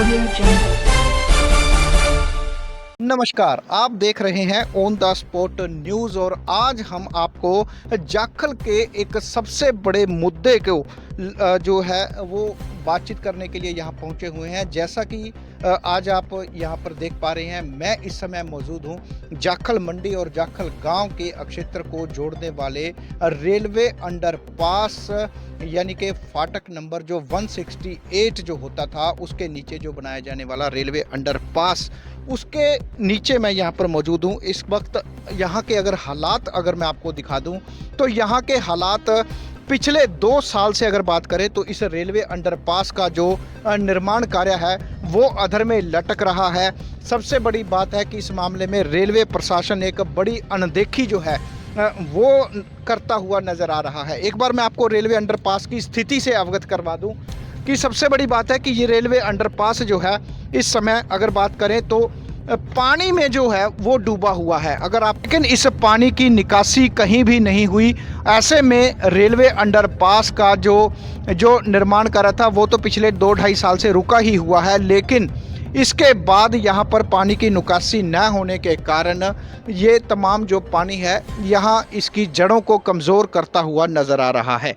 Audio Jungle. नमस्कार, आप देख रहे हैं ऑन द स्पॉट न्यूज़ और आज हम आपको जाखल के एक सबसे बड़े मुद्दे को जो है वो बातचीत करने के लिए यहाँ पहुँचे हुए हैं। जैसा कि आज आप यहाँ पर देख पा रहे हैं, मैं इस समय मौजूद हूँ जाखल मंडी और जाखल गांव के क्षेत्र को जोड़ने वाले रेलवे अंडरपास यानी कि फाटक नंबर जो 168 जो होता था उसके नीचे जो बनाया जाने वाला रेलवे अंडरपास, उसके नीचे मैं यहाँ पर मौजूद हूँ। इस वक्त यहाँ के अगर हालात अगर मैं आपको दिखा दूँ तो यहाँ के हालात पिछले 2 साल से अगर बात करें तो इस रेलवे अंडरपास का जो निर्माण कार्य है वो अधर में लटक रहा है। सबसे बड़ी बात है कि इस मामले में रेलवे प्रशासन एक बड़ी अनदेखी जो है वो करता हुआ नज़र आ रहा है। एक बार मैं आपको रेलवे अंडरपास की स्थिति से अवगत करवा दूं कि सबसे बड़ी बात है कि ये रेलवे अंडरपास जो है इस समय अगर बात करें तो पानी में जो है वो डूबा हुआ है। अगर आप लेकिन इस पानी की निकासी कहीं भी नहीं हुई। ऐसे में रेलवे अंडरपास का जो निर्माण करा था वो तो पिछले 2-2.5 साल से रुका ही हुआ है, लेकिन इसके बाद यहाँ पर पानी की निकासी न होने के कारण ये तमाम जो पानी है यहाँ इसकी जड़ों को कमज़ोर करता हुआ नज़र आ रहा है।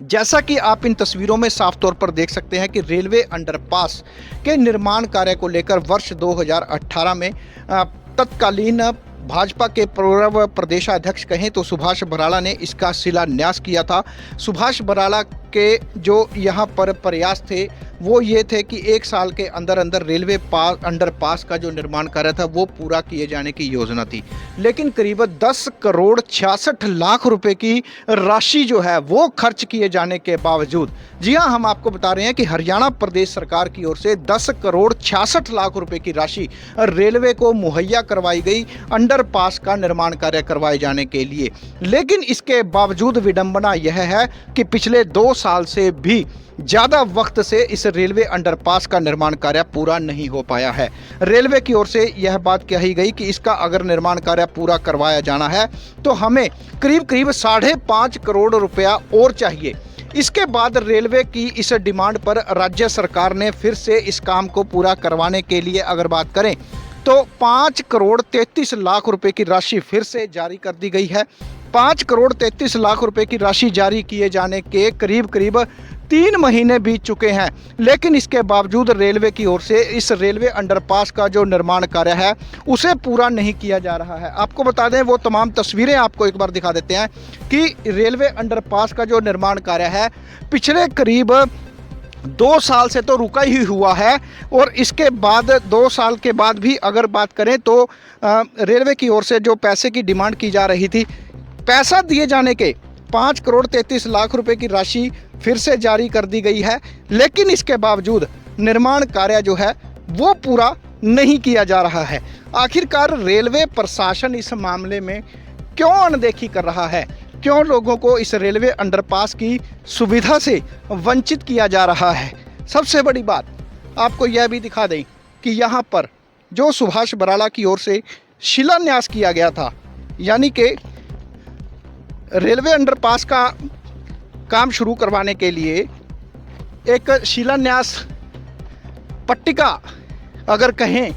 जैसा कि आप इन तस्वीरों में साफ तौर पर देख सकते हैं कि रेलवे अंडरपास के निर्माण कार्य को लेकर वर्ष 2018 में तत्कालीन भाजपा के पूर्व प्रदेशाध्यक्ष कहें तो सुभाष बराला ने इसका शिलान्यास किया था। सुभाष बराला के जो यहाँ पर प्रयास थे वो ये थे कि 1 साल के अंदर अंदर रेलवे अंडरपास का जो निर्माण कार्य था वो पूरा किए जाने की योजना थी, लेकिन करीब 10 करोड़ 66 लाख रुपए की राशि जो है वो खर्च किए जाने के बावजूद, जी हाँ, हम आपको बता रहे हैं कि हरियाणा प्रदेश सरकार की ओर से 10 करोड़ 66 लाख रुपए की राशि रेलवे को मुहैया करवाई गई अंडरपास का निर्माण कार्य करवाए जाने के लिए। लेकिन इसके बावजूद विडंबना यह है कि पिछले 2 साल से भी ज़्यादा वक्त से इस रेलवे अंडरपास का निर्माण कार्य पूरा नहीं हो पाया है। रेलवे की ओर से यह बात कही गई कि इसका अगर निर्माण कार्य पूरा करवाया जाना है तो हमें करीब 5.5 करोड़ रुपया और चाहिए। इसके बाद रेलवे की इस डिमांड पर राज्य सरकार ने फिर से इस काम को पूरा करवाने के लिए अगर बात करें तो 5 करोड़ 33 लाख रुपए की राशि फिर से जारी कर दी गई है। 5 करोड़ 33 लाख रुपए की राशि जारी किए जाने के करीब 3 महीने बीत चुके हैं, लेकिन इसके बावजूद रेलवे की ओर से इस रेलवे अंडरपास का जो निर्माण कार्य है उसे पूरा नहीं किया जा रहा है। आपको बता दें, वो तमाम तस्वीरें आपको एक बार दिखा देते हैं कि रेलवे अंडरपास का जो निर्माण कार्य है पिछले करीब 2 साल से तो रुका ही हुआ है और इसके बाद 2 साल के बाद भी अगर बात करें तो रेलवे की ओर से जो पैसे की डिमांड की जा रही थी, पैसा दिए जाने के 5 करोड़ 33 लाख रुपए की राशि फिर से जारी कर दी गई है, लेकिन इसके बावजूद निर्माण कार्य जो है वो पूरा नहीं किया जा रहा है। आखिरकार रेलवे प्रशासन इस मामले में क्यों अनदेखी कर रहा है? क्यों लोगों को इस रेलवे अंडरपास की सुविधा से वंचित किया जा रहा है? सबसे बड़ी बात आपको यह भी दिखा दें कि यहाँ पर जो सुभाष बराला की ओर से शिलान्यास किया गया था, यानी कि रेलवे अंडरपास का काम शुरू करवाने के लिए एक शिलान्यास पट्टिका अगर कहें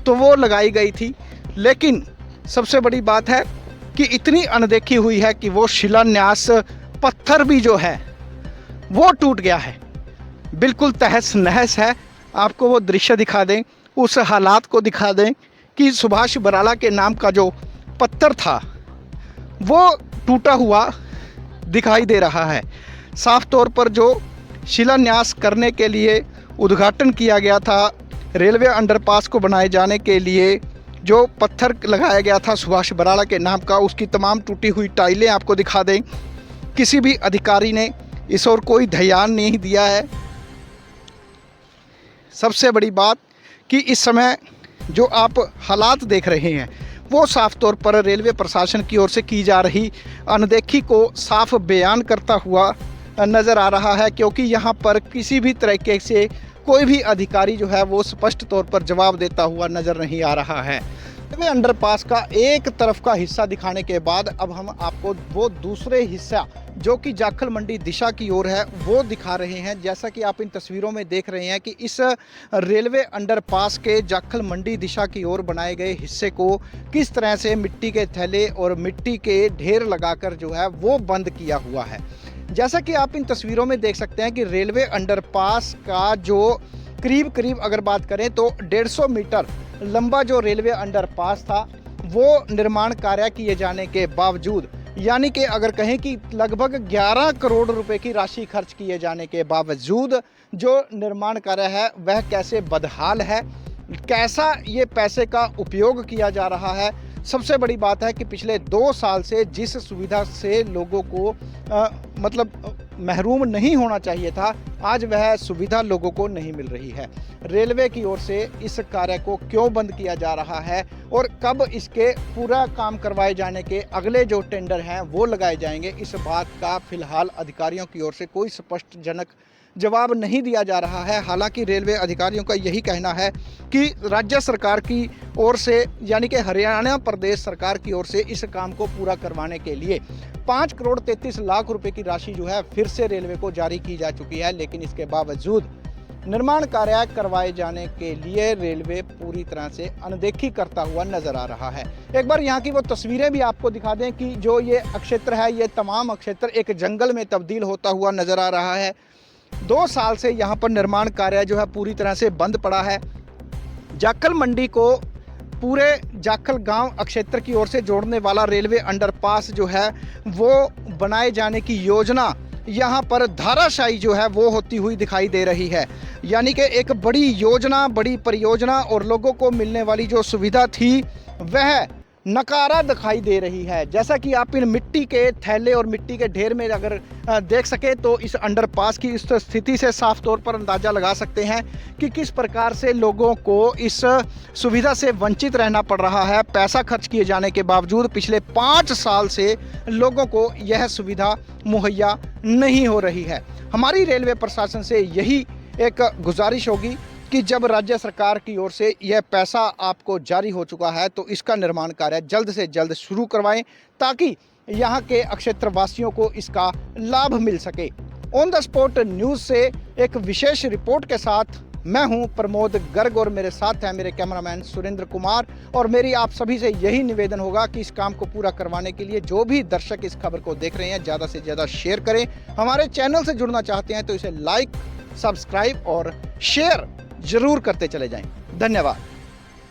तो वो लगाई गई थी, लेकिन सबसे बड़ी बात है कि इतनी अनदेखी हुई है कि वो शिलान्यास पत्थर भी जो है वो टूट गया है, बिल्कुल तहस नहस है। आपको वो दृश्य दिखा दें, उस हालात को दिखा दें कि सुभाष बराला के नाम का जो पत्थर था वो टूटा हुआ दिखाई दे रहा है। साफ तौर पर जो शिलान्यास करने के लिए उद्घाटन किया गया था रेलवे अंडरपास को बनाए जाने के लिए, जो पत्थर लगाया गया था सुभाष बराला के नाम का, उसकी तमाम टूटी हुई टाइलें आपको दिखा दें। किसी भी अधिकारी ने इस ओर कोई ध्यान नहीं दिया है। सबसे बड़ी बात कि इस समय जो आप हालात देख रहे हैं वो साफ तौर पर रेलवे प्रशासन की ओर से की जा रही अनदेखी को साफ बयान करता हुआ नज़र आ रहा है, क्योंकि यहाँ पर किसी भी तरीके से कोई भी अधिकारी जो है वो स्पष्ट तौर पर जवाब देता हुआ नज़र नहीं आ रहा है। रेलवे अंडरपास का एक तरफ का हिस्सा दिखाने के बाद अब हम आपको वो दूसरे हिस्सा जो कि जाखल मंडी दिशा की ओर है वो दिखा रहे हैं। जैसा कि आप इन तस्वीरों में देख रहे हैं कि इस रेलवे अंडरपास के जाखल मंडी दिशा की ओर बनाए गए हिस्से को किस तरह से मिट्टी के थैले और मिट्टी के ढेर लगाकर जो है वो बंद किया हुआ है। जैसा कि आप इन तस्वीरों में देख सकते हैं कि रेलवे अंडरपास का जो करीब अगर बात करें तो 150 मीटर लंबा जो रेलवे अंडरपास था वो निर्माण कार्य किए जाने के बावजूद, यानी कि अगर कहें कि लगभग 11 करोड़ रुपए की राशि खर्च किए जाने के बावजूद जो निर्माण कार्य है वह कैसे बदहाल है, कैसा ये पैसे का उपयोग किया जा रहा है। सबसे बड़ी बात है कि पिछले 2 साल से जिस सुविधा से लोगों को महरूम नहीं होना चाहिए था, आज वह सुविधा लोगों को नहीं मिल रही है। रेलवे की ओर से इस कार्य को क्यों बंद किया जा रहा है और कब इसके पूरा काम करवाए जाने के अगले जो टेंडर हैं वो लगाए जाएंगे, इस बात का फिलहाल अधिकारियों की ओर से कोई स्पष्टजनक जवाब नहीं दिया जा रहा है। हालांकि रेलवे अधिकारियों का यही कहना है कि राज्य सरकार की ओर से यानी कि हरियाणा प्रदेश सरकार की ओर से इस काम को पूरा करवाने के लिए 5 करोड़ 33 लाख रुपए की राशि जो है फिर से रेलवे को जारी की जा चुकी है, लेकिन इसके बावजूद निर्माण कार्य करवाए जाने के लिए रेलवे पूरी तरह से अनदेखी करता हुआ नजर आ रहा है। एक बार यहाँ की वो तस्वीरें भी आपको दिखा दें कि जो ये अक्षेत्र है, ये तमाम अक्षेत्र एक जंगल में तब्दील होता हुआ नजर आ रहा है। 2 साल से यहाँ पर निर्माण कार्य जो है पूरी तरह से बंद पड़ा है। जाखल मंडी को पूरे जाखल गांव क्षेत्र की ओर से जोड़ने वाला रेलवे अंडरपास जो है वो बनाए जाने की योजना यहाँ पर धाराशायी जो है वो होती हुई दिखाई दे रही है। यानी कि एक बड़ी योजना, बड़ी परियोजना और लोगों को मिलने वाली जो सुविधा थी वह नकारा दिखाई दे रही है। जैसा कि आप इन मिट्टी के थैले और मिट्टी के ढेर में अगर देख सके तो इस अंडरपास की इस स्थिति से साफ तौर पर अंदाज़ा लगा सकते हैं कि किस प्रकार से लोगों को इस सुविधा से वंचित रहना पड़ रहा है। पैसा खर्च किए जाने के बावजूद पिछले 5 साल से लोगों को यह सुविधा मुहैया नहीं हो रही है। हमारी रेलवे प्रशासन से यही एक गुजारिश होगी कि जब राज्य सरकार की ओर से यह पैसा आपको जारी हो चुका है तो इसका निर्माण कार्य जल्द से जल्द शुरू करवाएं ताकि यहाँ के क्षेत्र वासियों को इसका लाभ मिल सके। ऑन द स्पॉट न्यूज़ से एक विशेष रिपोर्ट के साथ मैं हूं प्रमोद गर्ग और मेरे साथ हैं मेरे कैमरामैन सुरेंद्र कुमार। और मेरी आप सभी से यही निवेदन होगा कि इस काम को पूरा करवाने के लिए जो भी दर्शक इस खबर को देख रहे हैं ज़्यादा से ज़्यादा शेयर करें। हमारे चैनल से जुड़ना चाहते हैं तो इसे लाइक, सब्सक्राइब और शेयर जरूर करते चले जाएं। धन्यवाद।